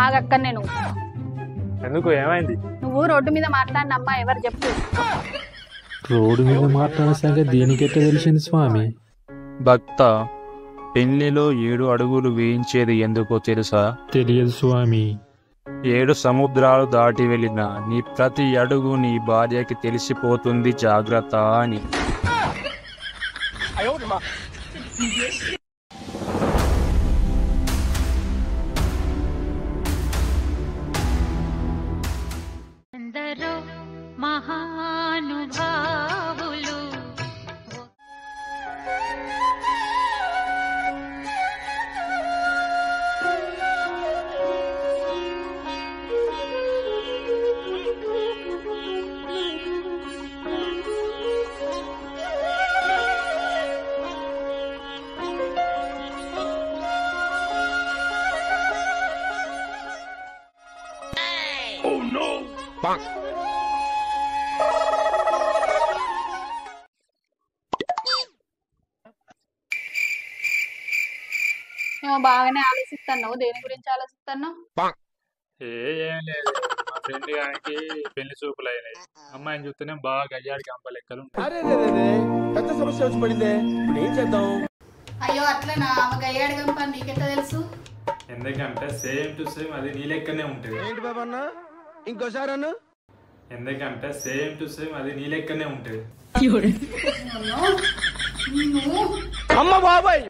ఆగక్క నేను. ఎందుకు ఏమైంది? నువ్వు రోడ్డు మీద మాట్లాడిన అమ్మా ఎవరు చెప్పు. రోడ్డు మీద మాట్లాడే సంగతి దీనికెట్ట తెలిసింది స్వామి? భక్త, పెళ్లిలో 7 అడుగులు వేయించేది ఎందుకో తెలుసా? తెలియదు స్వామి. 7 సముద్రాలు దాటి వెళ్ళిన నీ ప్రతి అడుగు నీ భార్యకి తెలిసిపోతుంది, జాగ్రత్త అని. మహానుభావులు నువ్వు బాగానే ఆలోచిస్తున్నావు. దేని గురించి ఆలోచిస్తున్నావు? ఏం లేదు, మా ఫ్రెండ్ గారికి పెళ్లి చూపులు అయినాయి. అమ్మాయిని చూస్తేనే బాగా గయ్యాడికి అంప లెక్కలు ఉంటాయి. పెద్ద సమస్య వచ్చి పడిందే, ఇప్పుడు ఏం చేద్దాం? అయ్యో అట్లనా? ఆమె అయ్యాడు గంప నీకెట్లా తెలుసు? ఎందుకంటే సేమ్ టు సేమ్ అది నీ లెక్కనే ఉంటుంది. ఏంటి బాబా అన్న, ఇంకోసారి అన్న. ఎందుకంటే సేమ్ టు సేమ్ అది నీ లెక్కనే ఉంటుంది. అమ్మ బాబాయ్,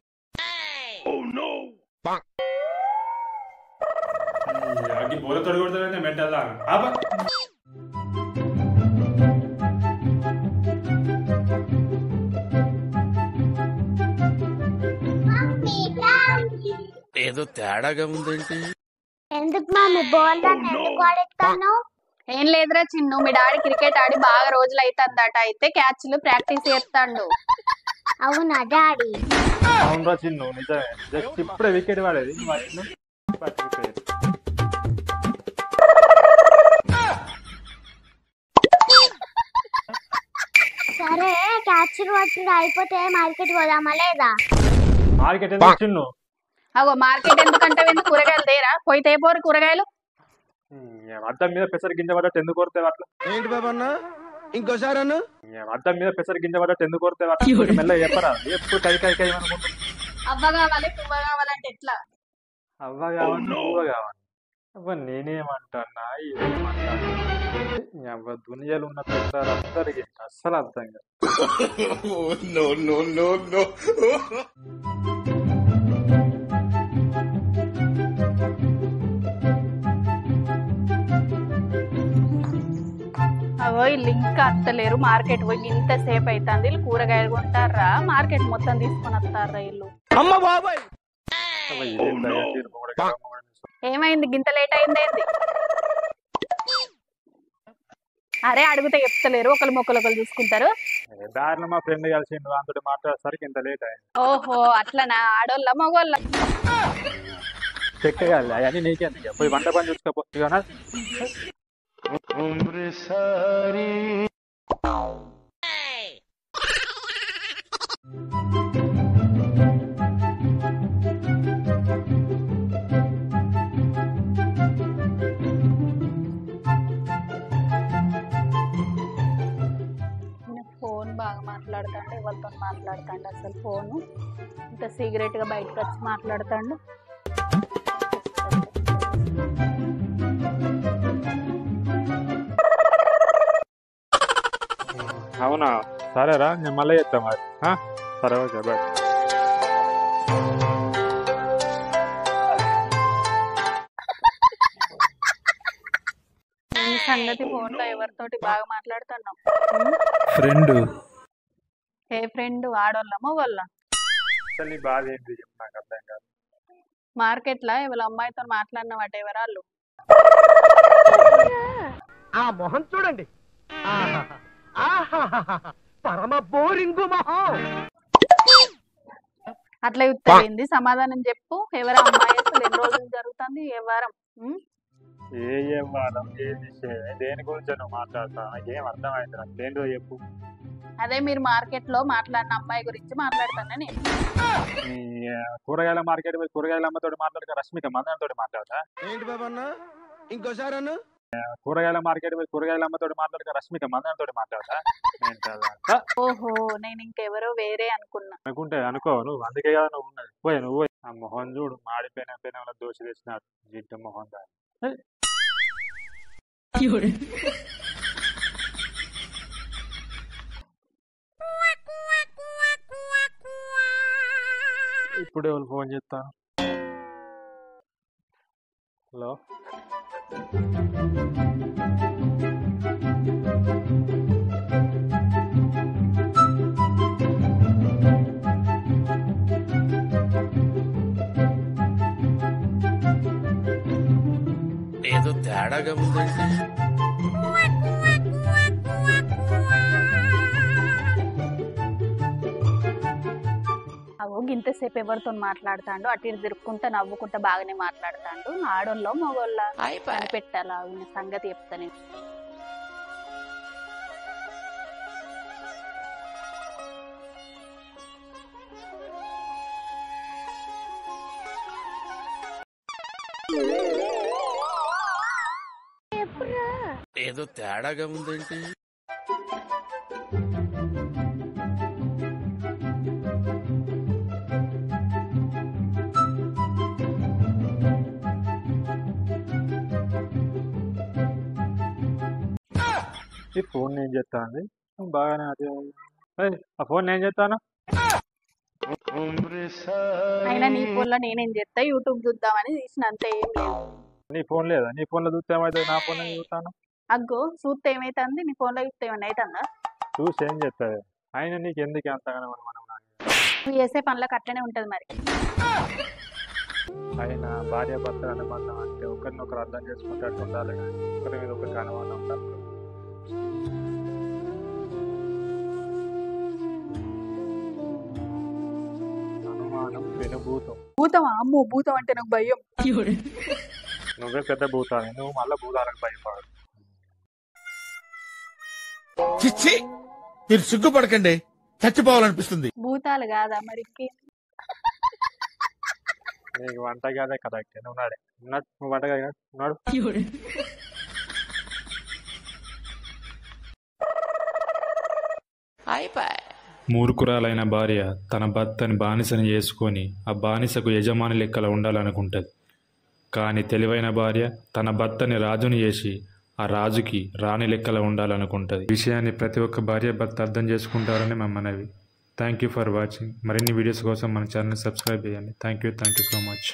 అగ్గి బోల తొడి కొడతాడంటే మెంటల్ ఆబా. ఏదో తేడాగా ఉందేంటి? ఎందుకు మమ్మీ బాల్ ఎందుకు ఆడెత్తాను? ఏం లేదురా చిన్ను, మీ డాడీ క్రికెట్ ఆడి బాగా రోజులు అవుతుందట. అయితే క్యాచ్లు ప్రాక్టీస్ చేస్తాడు. అవునా డాడీ? అవునరా చిన్ను, నిజమే. జస్ట్ ఇప్పుడే వికెట్ పడేది. సరే క్యాచ్లు పట్టుడు అయిపోతే మార్కెట్ పోదామా లేదా? మార్కెట్ ఎందుకు చిన్ను? అగో మార్కెట్ ఎందుకంటే కూరగాయలు తేరా, పోయి తేపోరు కూరగాయలు. అద్దం మీద పెసరు గింజ పడ్డట్టు ఎందుకు కొడతావు అట్లా? ఏంటి బాబా అన్న, ఇంకోసారి అన్న. అద్దం మీద పెసరు గింజ పడ్డట్టు ఎందుకు కొడతావు అట్లా? మెల్ల చెప్పరా, ఎప్పుడు కై కై కై అనుకుంటున్నా. అవ్వ కావాలి పువ్వ కావాలంటే ఎట్లా? అవ్వ కావాలి పువ్వ కావాలి. అవ్వ నేనేమంటున్నా, ఏమంటున్నా? దునియాలు ఉన్న పెద్దలందరికీ అస్సలు అర్థం కాదు. అవో వీళ్ళు ఇంకా అత్తలేరు. మార్కెట్ పోయి ఇంతసేపు అవుతుంది. వీళ్ళు కూరగాయలు కొంటారా, మార్కెట్ మొత్తం తీసుకొని వస్తారా వీళ్ళు? అమ్మ బాబాయ్, ఏమైంది గింత లేట్ అయింది? అరే అడిగితే చెప్తలేరు, ఒకరు మొక్కలు చూసుకుంటారు. దారిలో మా ఫ్రెండ్ కలిసి అంతటి మాట్లాడేసరికి ఇంత లేట్ అయింది. ఓహో అట్లనా? ఆడోళ్ళ మగోళ్ళ? చెక్కగాలి అవన్నీ నీకేందుకు, పోయి వంట పని చూసుకోపో. ఫోన్ బాగా మాట్లాడుతాండు, ఎవరితో మాట్లాడుతాండు అసలు? ఫోను ఇంత సీక్రెట్ గా బయటకు వచ్చి మాట్లాడుతాండు. అవునా, సరేరా, నేను మళ్ళీ చెప్తా మరి. సరే, ఓకే, బాయ్. సంగతి ఫోన్ లో ఎవరితోటి బాగా మాట్లాడుతున్నావు? ఫ్రెండ్. ఏ ఫ్రెండ్? ఆడోళ్ళ మగోళ్ళ? అసలు నీ బాధ ఏంటి చెప్పు, నాకు అర్థం కాదు. మార్కెట్ లో ఎవరి అమ్మాయితో మాట్లాడినవాట ఎవరాళ్ళు? ఆ మొహం చూడండి, పరమ బోరింగు మొహం. అట్లా చెప్తాయింది, సమాధానం చెప్పు. ఎవరు అమ్మాయి? అసలు ఎన్ని రోజులు జరుగుతుంది? ఏ వారం? ఏ వారం, ఏ విషయం, దేని గురించి నువ్వు మాట్లాడతావు? నాకేం అర్థమైంది. నాకు ఏంటో చెప్పు. అదే మీరు మార్కెట్ లో మాట్లాడిన అమ్మాయి గురించి మాట్లాడుతాను నేను. ఈ కూరగాయల మార్కెట్ పోయి కూరగాయల అమ్మతోటి మాట్లాడక రష్మిక మందనతోటి మాట్లాడతా. ఏంటి బాబు అన్న ఇంకోసారి అన్న కూరగాయల మార్కెట్ పోయి కూరగాయల అమ్మతోటి మాట్లాడక రష్మిక మందనతోటి మాట్లాడతా. నేను కదా ఓహో నేను ఇంకెవరో వేరే అనుకున్నా. అనుకుంటే అనుకో నువ్వు, అందుకే కదా నువ్వు ఉన్నది. పోయి నువ్వు పోయి. ఆ మొహం చూడు మాడిపోయిన పెన దోశ తెచ్చినాడు జిడ్డు మొహం దాని. ఇప్పుడే వాళ్ళు ఫోన్ చేస్తాను. హలో ఏదో తేడాగా ఉందండి. అవు ఇంతసేపు ఎవరితో మాట్లాడుతాండు, అటు ఇటు తిరుక్కుంటా నవ్వుకుంటా బాగానే మాట్లాడుతాండు. ఆడోళ్ళో మగోళ్ళ పెట్టాలా సంగతి చెప్తా నేను. ఏదో తేడాగా ఉందండి. ఈ ఫోన్ నేను చేస్తాను బాగానే. అదే ఆ ఫోన్ నేను చేస్తాను. అయినా నీ ఫోన్లో నేనేం చేస్తా, యూట్యూబ్ చూద్దామని తీసిన అంతే, ఏం లేదు. నీ ఫోన్ లేదా? నీ ఫోన్లో చూస్తే ఏమవుతుంది, నా ఫోన్ చూస్తాను. అగ్గో చూస్తే ఏమైతుంది, నీ ఫోన్లో చూస్తే ఏమన్నా అవుతుందా? చూసి ఏం చేస్తుంది? అయినా నీకు ఎందుకు అంతగానో మనం నువ్వు చేసే పనులకు అట్లనే ఉంటుంది మరి. అయినా భార్య భర్త అనుబంధం అంటే ఒకరినొకరు అర్థం చేసుకుంటూ ఉండాలి, ఒకరి మీద ఒకరికి అనుమానం ఉండాలి. అనుమానం పెనుభూతం. భూతమా? అమ్మో భూతం అంటే నాకు భయం. నువ్వే పెద్ద భూతాన్ని, నువ్వు మళ్ళీ భూతాలకు భయపడదు. చిచ్చి మీరు సిగ్గుపడకండి, చచ్చిపోవాలనిపిస్తుంది. భూతాలు కాదా మరి? నీకు వంట కాదే కరెక్ట్. నువ్వు నాడే ఉన్నాడు, నువ్వు వంట కాదు ఉన్నాడు. మూర్ఖురాలైన భార్య తన భర్తని బానిసని చేసుకొని ఆ బానిసకు యజమాని లెక్కల ఉండాలనుకుంటుంది. కానీ తెలివైన భార్య తన భర్తని రాజుని చేసి ఆ రాజుకి రాణి లెక్కల ఉండాలనుకుంటుంది. విషయాన్ని ప్రతి ఒక్క భార్య భర్త అర్థం చేసుకుంటారని మా మనవి. Thank you for watching. మరిన్ని వీడియోస్ కోసం మన ఛానల్ సబ్స్క్రైబ్ చేయండి. Thank you so much.